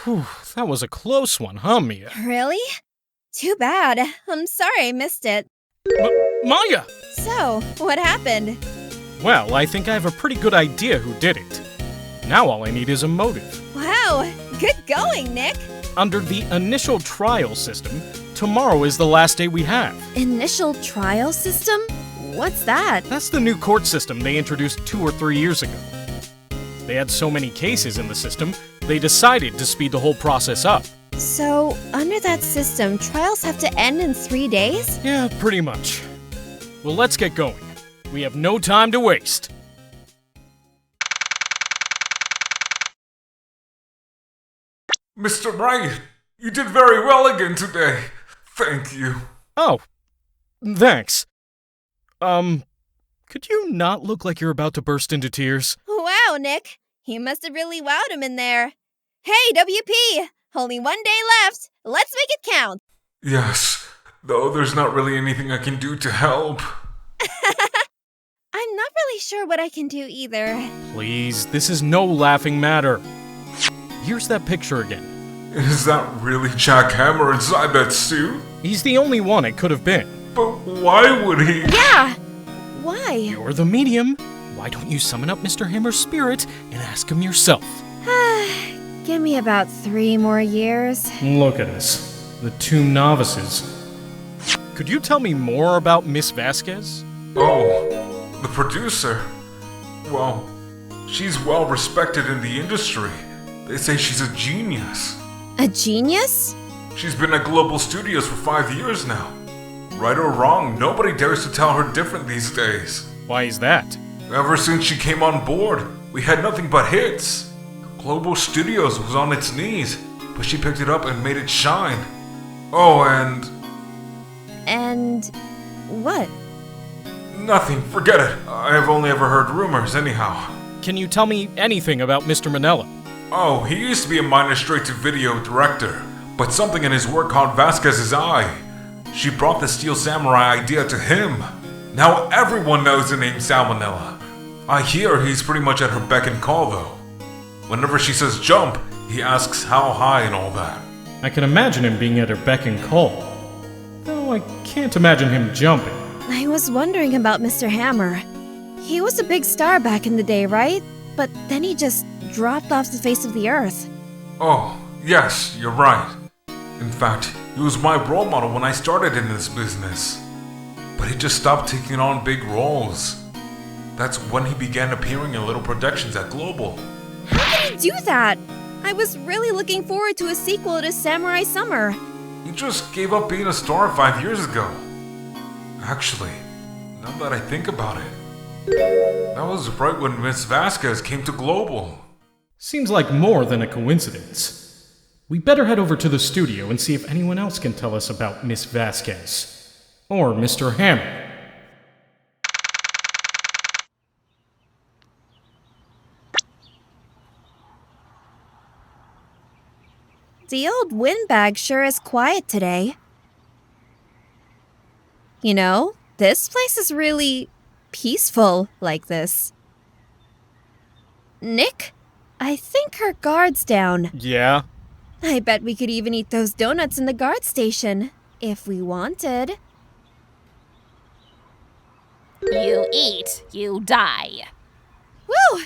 Whew, that was a close one, huh, Mia? Really? Too bad. I'm sorry I missed it. Maya! So, what happened? Well, I think I have a pretty good idea who did it. Now all I need is a motive. Wow, good going, Nick. Under the initial trial system, tomorrow is the last day we have. Initial trial system? What's that? That's the new court system they introduced 2 or 3 years ago. They had so many cases in the system, they decided to speed the whole process up. So, under that system, trials have to end in 3 days? Yeah, pretty much. Well, let's get going. We have no time to waste. Mr. Wright, you did very well again today. Thank you. Oh, thanks. Could you not look like you're about to burst into tears? Wow, Nick. You must have really wowed him in there. Hey, WP! Only 1 day left. Let's make it count. Yes, though there's not really anything I can do to help. I'm not really sure what I can do either. Please, this is no laughing matter. Here's that picture again. Is that really Jack Hammer inside that suit? He's the only one it could have been. But why would he? Yeah! Why? You're the medium. Why don't you summon up Mr. Hammer's spirit and ask him yourself? Give me about 3 more years. Look at us, the 2 novices. Could you tell me more about Miss Vasquez? Oh, the producer. Well, she's well respected in the industry. They say she's a genius. A genius? She's been at Global Studios for 5 years now. Right or wrong, nobody dares to tell her different these days. Why is that? Ever since she came on board, we had nothing but hits. Global Studios was on its knees, but she picked it up and made it shine. Oh, and... And... what? nothing, forget it. I've only ever heard rumors anyhow. Can you tell me anything about Mr. Manella? Oh, he used to be a minor straight-to-video director, but something in his work caught Vasquez's eye. She brought the Steel Samurai idea to him. Now everyone knows the name Salmonella. I hear he's pretty much at her beck and call though. Whenever she says jump, he asks how high and all that. I can imagine him being at her beck and call. Though I can't imagine him jumping. I was wondering about Mr. Hammer. He was a big star back in the day, right? But then he just dropped off the face of the earth. Oh, yes, you're right. In fact, he was my role model when I started in this business. But he just stopped taking on big roles. That's when he began appearing in little productions at Global. How did he do that? I was really looking forward to a sequel to Samurai Summer. He just gave up being a star 5 years ago. Actually, now that I think about it, that was right when Miss Vasquez came to Global. Seems like more than a coincidence. We better head over to the studio and see if anyone else can tell us about Miss Vasquez. Or Mr. Hammer. The old windbag sure is quiet today. You know, this place is really peaceful like this. Nick, I think her guard's down. Yeah? I bet we could even eat those donuts in the guard station, if we wanted. You eat, you die. Woo!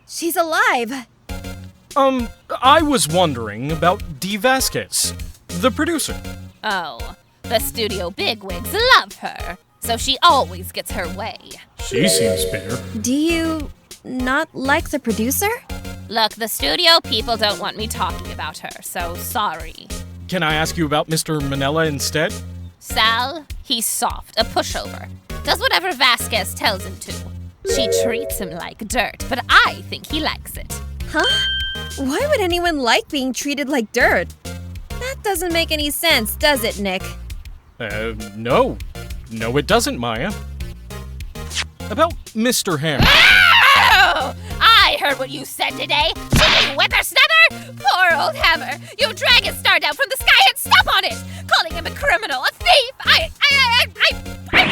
She's alive! I was wondering about Dee Vasquez, the producer. Oh, the studio bigwigs love her, so she always gets her way. She seems bitter. Do you not like the producer? Look, the studio people don't want me talking about her, so sorry. Can I ask you about Mr. Manella instead? Sal, he's soft, a pushover. Does whatever Vasquez tells him to. She treats him like dirt, but I think he likes it. Huh? Why would anyone like being treated like dirt? That doesn't make any sense, does it, Nick? No. No, it doesn't, Maya. About Mr. Hammer. Oh, I heard what you said today. Chicken whippersnapper? Poor old Hammer. You drag his star down from the sky and step on it. Calling him a criminal, a thief. I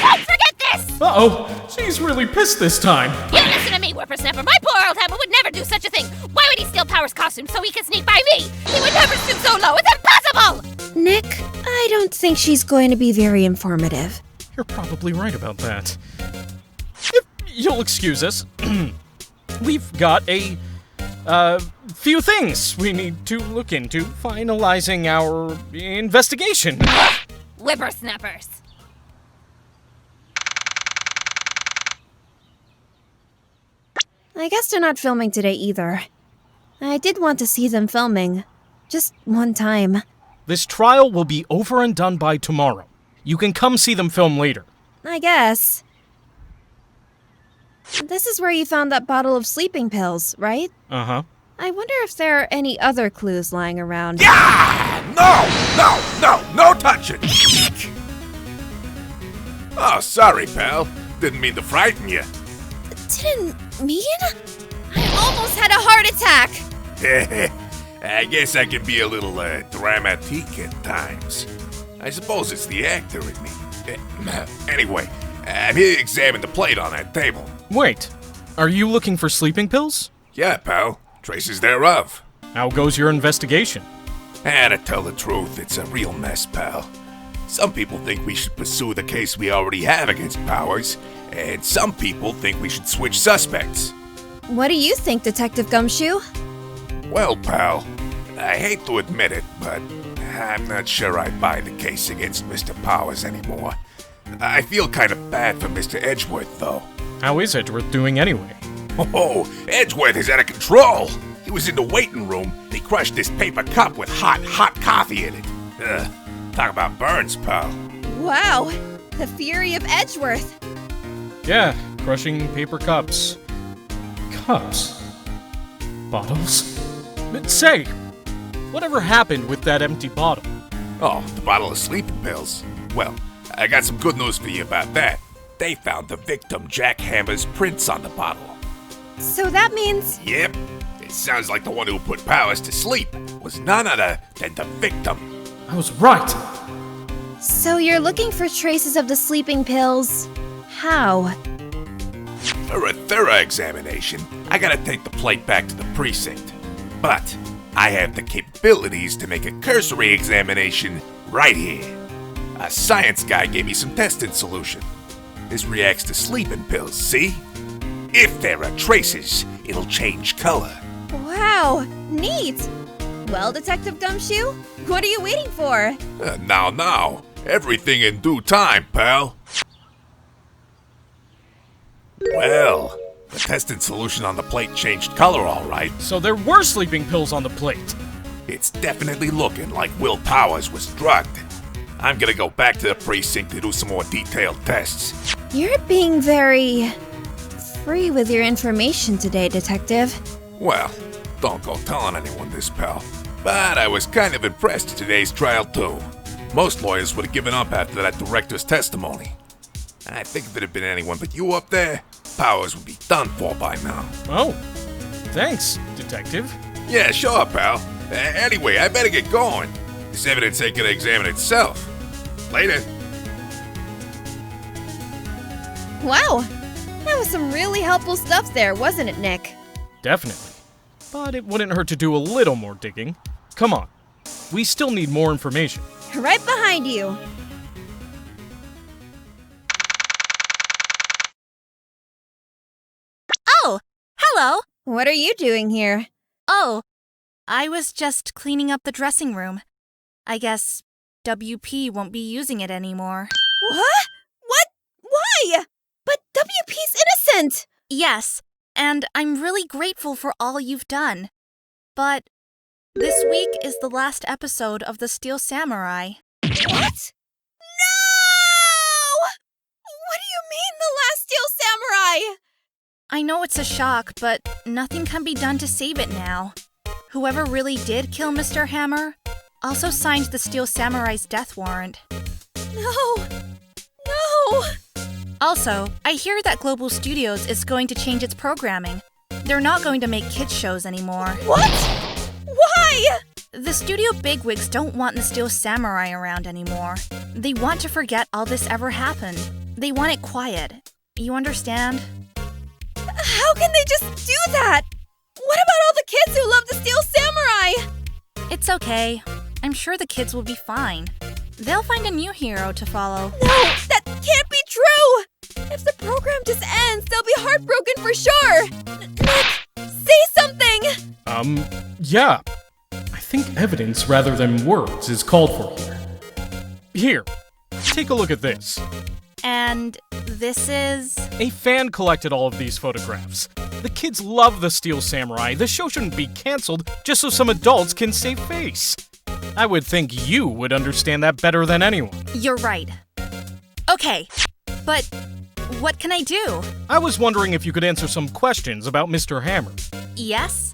won't forget this. Uh-oh, she's really pissed this time. You listen to me, whippersnapper. My poor old Hammer would never do such a thing. Why would he steal power Powers' costume so he can sneak by me! He would never stoop so low! It's impossible! Nick, I don't think she's going to be very informative. You're probably right about that. If you'll excuse us, we've got a few things we need to look into finalizing our investigation. Whippersnappers. I guess they're not filming today either. I did want to see them filming. Just one time. This trial will be over and done by tomorrow. You can come see them film later. I guess. This is where you found that bottle of sleeping pills, right? Uh-huh. I wonder if there are any other clues lying around. Yeah! No touching! Oh, sorry, pal. Didn't mean to frighten you. Didn't mean? I almost had a heart attack! I guess I can be a little dramatique at times. I suppose it's the actor in me. Anyway, I'm here to examine the plate on that table. Wait, are you looking for sleeping pills? Yeah, pal. Traces thereof. How goes your investigation? And to tell the truth, it's a real mess, pal. Some people think we should pursue the case we already have against Powers, and some people think we should switch suspects. What do you think, Detective Gumshoe? Well, pal, I hate to admit it, but I'm not sure I buy the case against Mr. Powers anymore. I feel kind of bad for Mr. Edgeworth, though. How is Edgeworth doing anyway? Oh, Edgeworth is out of control! He was in the waiting room, and he crushed this paper cup with hot coffee in it. Talk about burns, pal. Wow, the fury of Edgeworth. Yeah, crushing paper cups. Cups? Bottles? But say, whatever happened with that empty bottle? Oh, the bottle of sleeping pills. Well, I got some good news for you about that. They found the victim Jack Hammer's prints on the bottle. So that means... Yep, it sounds like the one who put Powers to sleep was none other than the victim. I was right! So you're looking for traces of the sleeping pills. How? For a thorough examination, I gotta take the plate back to the precinct. But I have the capabilities to make a cursory examination right here. A science guy gave me some testing solution. This reacts to sleeping pills, see? If there are traces, it'll change color. Wow, neat! Well, Detective Gumshoe, what are you waiting for? Now, everything in due time, pal. Well, the testing solution on the plate changed color all right. So there were sleeping pills on the plate. It's definitely looking like Will Powers was drugged. I'm gonna go back to the precinct to do some more detailed tests. You're being very... free with your information today, Detective. Well, don't go telling anyone this, pal. But I was kind of impressed at today's trial, too. Most lawyers would have given up after that director's testimony. I think if it had been anyone but you up there, Powers would be done for by now. Oh, thanks, Detective. Yeah, sure, pal. Anyway, I better get going. This evidence ain't gonna examine itself. Later. Wow, that was some really helpful stuff there, wasn't it, Nick? Definitely. But it wouldn't hurt to do a little more digging. Come on. We still need more information. Right behind you. Oh, hello. What are you doing here? Oh, I was just cleaning up the dressing room. I guess WP won't be using it anymore. What? What? Why? But WP's innocent! Yes, and I'm really grateful for all you've done. But this week is the last episode of The Steel Samurai. What? No! What do you mean, the last Steel Samurai? I know it's a shock, but nothing can be done to save it now. Whoever really did kill Mr. Hammer also signed the Steel Samurai's death warrant. No! No! Also, I hear that Global Studios is going to change its programming. They're not going to make kids shows anymore. What? Why? The studio bigwigs don't want the Steel Samurai around anymore. They want to forget all this ever happened. They want it quiet. You understand? How can they just do that? What What about all the kids who love the Steel Samurai? It's okay. I'm sure the kids will be fine. They'll find a new hero to follow. No, that can't be true! If the program just ends, they'll be heartbroken for sure! Nick, say something! Yeah. I think evidence rather than words is called for here. Here, take a look at this. And this is... A fan collected all of these photographs. The kids love the Steel Samurai. The show shouldn't be canceled just so some adults can save face. I would think you would understand that better than anyone. You're right. Okay, but what can I do? I was wondering if you could answer some questions about Mr. Hammer. Yes?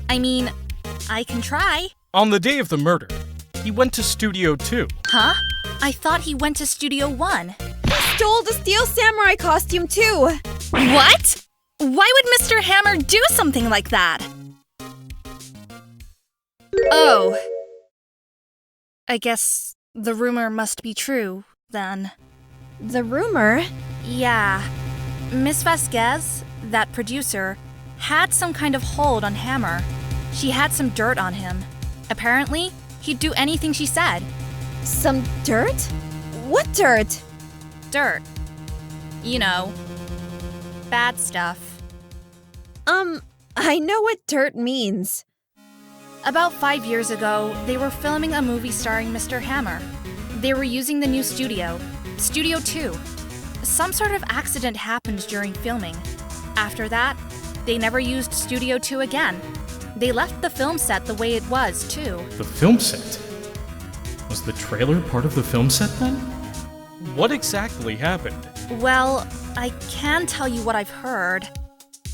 I mean, I can try. On the day of the murder, he went to Studio 2. Huh? I thought he went to Studio 1. He stole the Steel Samurai costume too! What? Why would Mr. Hammer do something like that? Oh. I guess the rumor must be true, then. The rumor? Yeah. Miss Vasquez, that producer, had some kind of hold on Hammer. She had some dirt on him. Apparently, he'd do anything she said. Some dirt? What dirt? Dirt. You know, bad stuff. I know what dirt means. About 5 years ago, they were filming a movie starring Mr. Hammer. They were using the new studio, Studio 2. Some sort of accident happened during filming. After that, they never used Studio 2 again. They left the film set the way it was, too. The film set? Was the trailer part of the film set then? What exactly happened? Well, I can tell you what I've heard.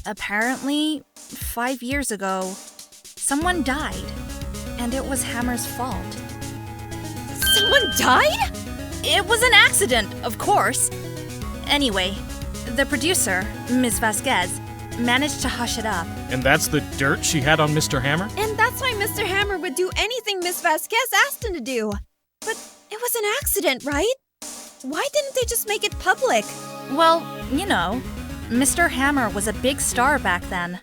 Apparently, 5 years ago, someone died, and it was Hammer's fault. Someone died? It was an accident, of course. Anyway, the producer, Ms. Vasquez, managed to hush it up. And that's the dirt she had on Mr. Hammer? And that's why Mr. Hammer would do anything Miss Vasquez asked him to do. But it was an accident, right? Why didn't they just make it public? Well, you know, Mr. Hammer was a big star back then.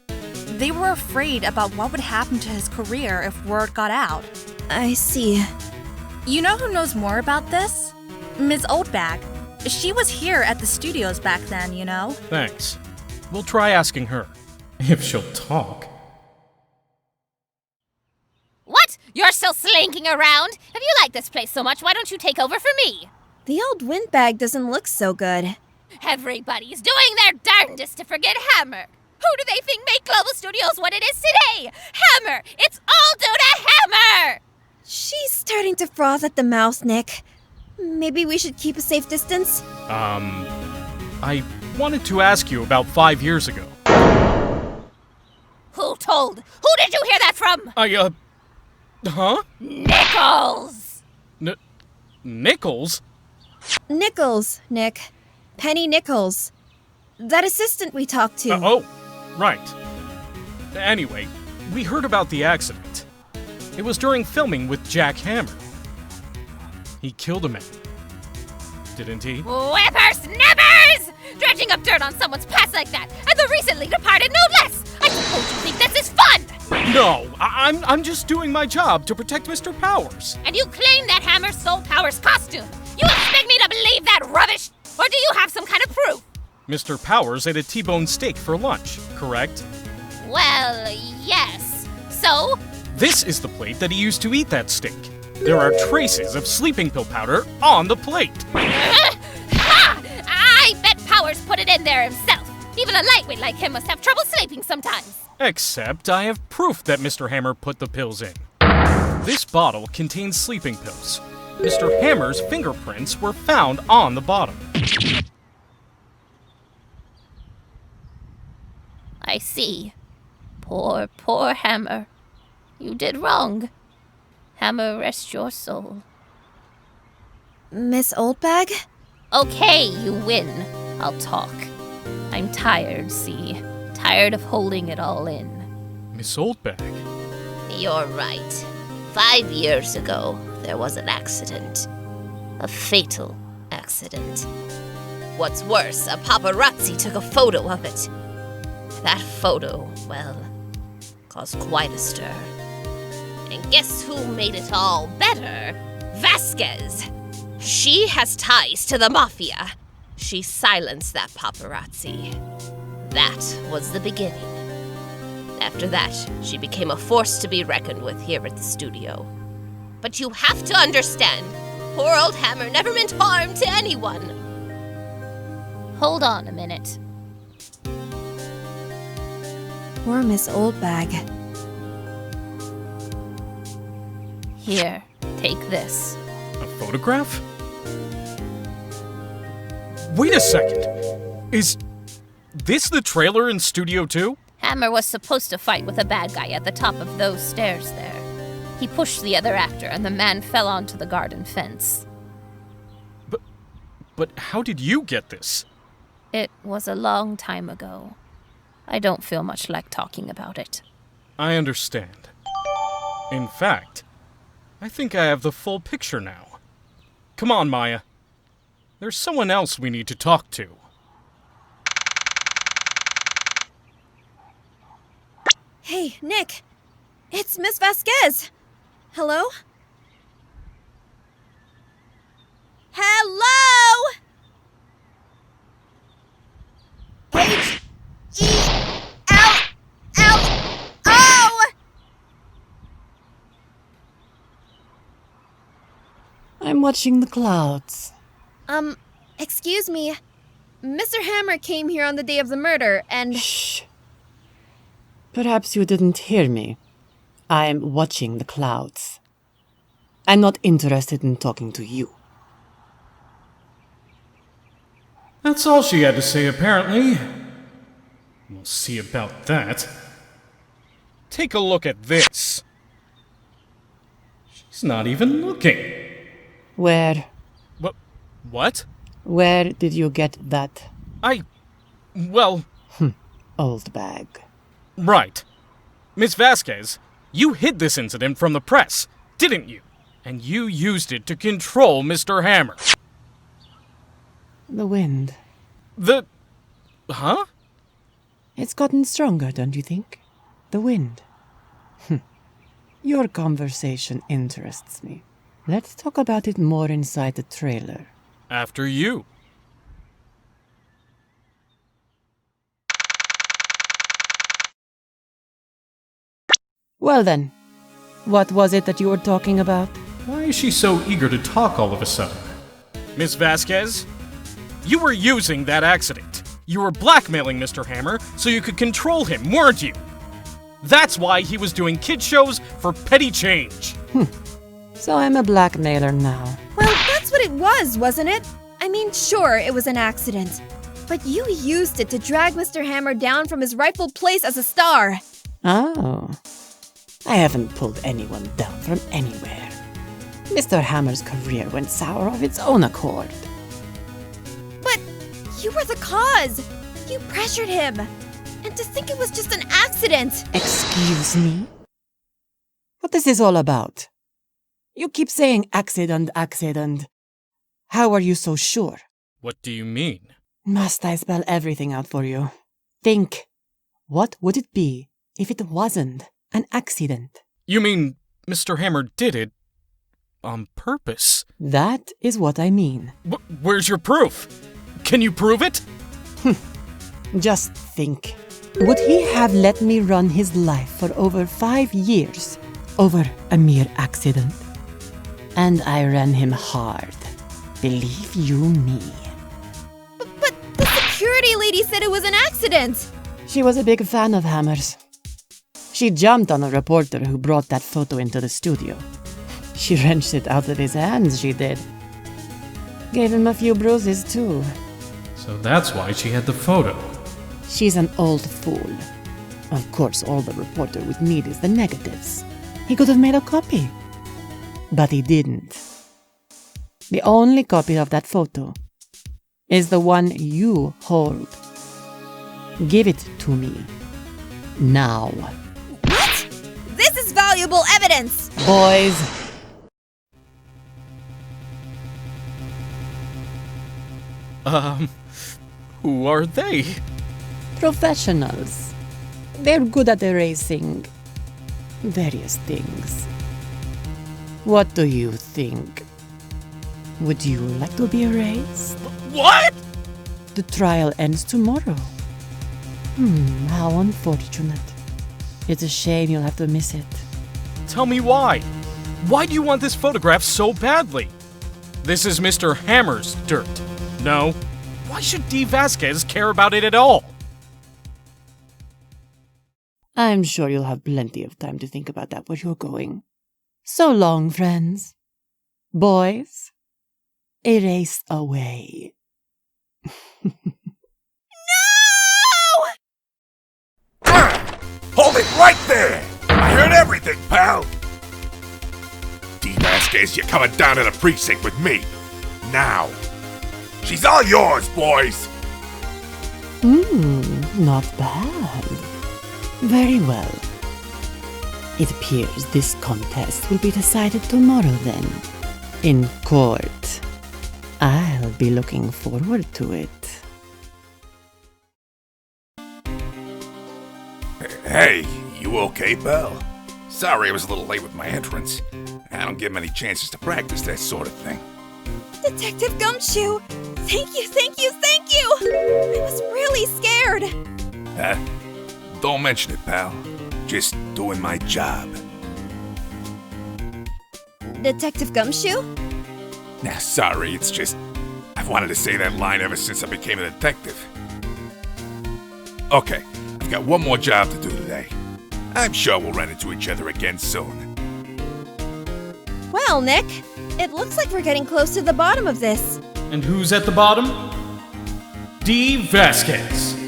They were afraid about what would happen to his career if word got out. I see. You know who knows more about this? Ms. Oldbag. She was here at the studios back then, you know? Thanks. We'll try asking her. If she'll talk. What? You're still slinking around? If you like this place so much, why don't you take over for me? The old windbag doesn't look so good. Everybody's doing their darndest to forget Hammer. Who do they think made Global Studios what it is today? Hammer! It's all due to Hammer! She's starting to froth at the mouth, Nick. Maybe we should keep a safe distance? I wanted to ask you about 5 years ago. Who told? Who did you hear that from? Huh? Nichols! Nichols? Nichols, Nick. Penny Nichols. That assistant we talked to. Oh, right. Anyway, we heard about the accident. It was during filming with Jack Hammer. He killed a man. Didn't he? Whippersnappers! Dredging up dirt on someone's past like that, and the recently departed no less! I suppose you think this is fun! No, I'm just doing my job to protect Mr. Powers. And you claim that Hammer stole Powers' costume! You expect me to believe that rubbish? Or do you have some kind of proof? Mr. Powers ate a T-bone steak for lunch, correct? Well, yes. So? This is the plate that he used to eat that steak. There are traces of sleeping pill powder on the plate. Ha! I bet Powers put it in there himself. Even a lightweight like him must have trouble sleeping sometimes. Except I have proof that Mr. Hammer put the pills in. This bottle contains sleeping pills. Mr. Hammer's fingerprints were found on the bottom. I see. Poor, poor Hammer. You did wrong. Hammer, rest your soul. Miss Oldbag? Okay, you win. I'll talk. I'm tired, see? Tired of holding it all in. Miss Oldbag. You're right. 5 years ago, there was an accident. A fatal accident. What's worse, a paparazzi took a photo of it. That photo, well, caused quite a stir. And guess who made it all better? Vasquez! She has ties to the Mafia. She silenced that paparazzi. That was the beginning. After that, she became a force to be reckoned with here at the studio. But you have to understand, poor old Hammer never meant harm to anyone. Hold on a minute. Poor Miss Oldbag. Here, take this. A photograph? Wait a second. Is this the trailer in Studio 2? Hammer was supposed to fight with a bad guy at the top of those stairs there. He pushed the other actor and the man fell onto the garden fence. But how did you get this? It was a long time ago. I don't feel much like talking about it. I understand. In fact, I think I have the full picture now. Come on, Maya. There's someone else we need to talk to. Hey, Nick. It's Miss Vasquez. Hello? Hello? H-E-L-L-O! I'm watching the clouds. Excuse me. Mr. Hammer came here on the day of the murder, and... Shh. Perhaps you didn't hear me. I'm watching the clouds. I'm not interested in talking to you. That's all she had to say, apparently. We'll see about that. Take a look at this. She's not even looking. Where What? Where did you get that? Well... Old bag. Right. Miss Vasquez, you hid this incident from the press, didn't you? And you used it to control Mr. Hammer. The wind. Huh? It's gotten stronger, don't you think? The wind. Your conversation interests me. Let's talk about it more inside the trailer. After you. Well then, what was it that you were talking about? Why is she so eager to talk all of a sudden? Miss Vasquez, you were using that accident. You were blackmailing Mr. Hammer so you could control him, weren't you? That's why he was doing kid shows for petty change. So I'm a blackmailer now. Well, that's what it was, wasn't it? I mean, sure, it was an accident. But you used it to drag Mr. Hammer down from his rightful place as a star. Oh. I haven't pulled anyone down from anywhere. Mr. Hammer's career went sour of its own accord. But you were the cause. You pressured him. And to think it was just an accident. Excuse me? What is this all about? You keep saying accident. How are you so sure? What do you mean? Must I spell everything out for you? Think. What would it be if it wasn't an accident? You mean Mr. Hammer did it on purpose? That is what I mean. Where's your proof? Can you prove it? Just think. Would he have let me run his life for over 5 years over a mere accident? And I ran him hard. Believe you me. But the security lady said it was an accident. She was a big fan of Hammer's. She jumped on a reporter who brought that photo into the studio. She wrenched it out of his hands, she did. Gave him a few bruises, too. So that's why she had the photo. She's an old fool. Of course, all the reporter would need is the negatives. He could have made a copy. But he didn't. The only copy of that photo is the one you hold. Give it to me. Now. What? This is valuable evidence. Boys. Who are they? Professionals. They're good at erasing various things. What do you think? Would you like to be erased? What? The trial ends tomorrow. How unfortunate. It's a shame you'll have to miss it. Tell me why. Why do you want this photograph so badly? This is Mr. Hammer's dirt. No. Why should D. Vasquez care about it at all? I'm sure you'll have plenty of time to think about that where you're going. So long, friends. Boys, erase away. Hold it right there! I heard everything, pal! D. Vasquez, you're coming down to the precinct with me. Now. She's all yours, boys! Not bad. Very well. It appears this contest will be decided tomorrow then. In court. I'll be looking forward to it. Hey, you okay, pal? Sorry I was a little late with my entrance. I don't get many chances to practice that sort of thing. Detective Gumshoe! Thank you, thank you, thank you! I was really scared. Don't mention it, pal. Just doing my job. Detective Gumshoe? Nah, sorry, it's just... I've wanted to say that line ever since I became a detective. Okay, I've got one more job to do today. I'm sure we'll run into each other again soon. Well, Nick, it looks like we're getting close to the bottom of this. And who's at the bottom? D. Vasquez.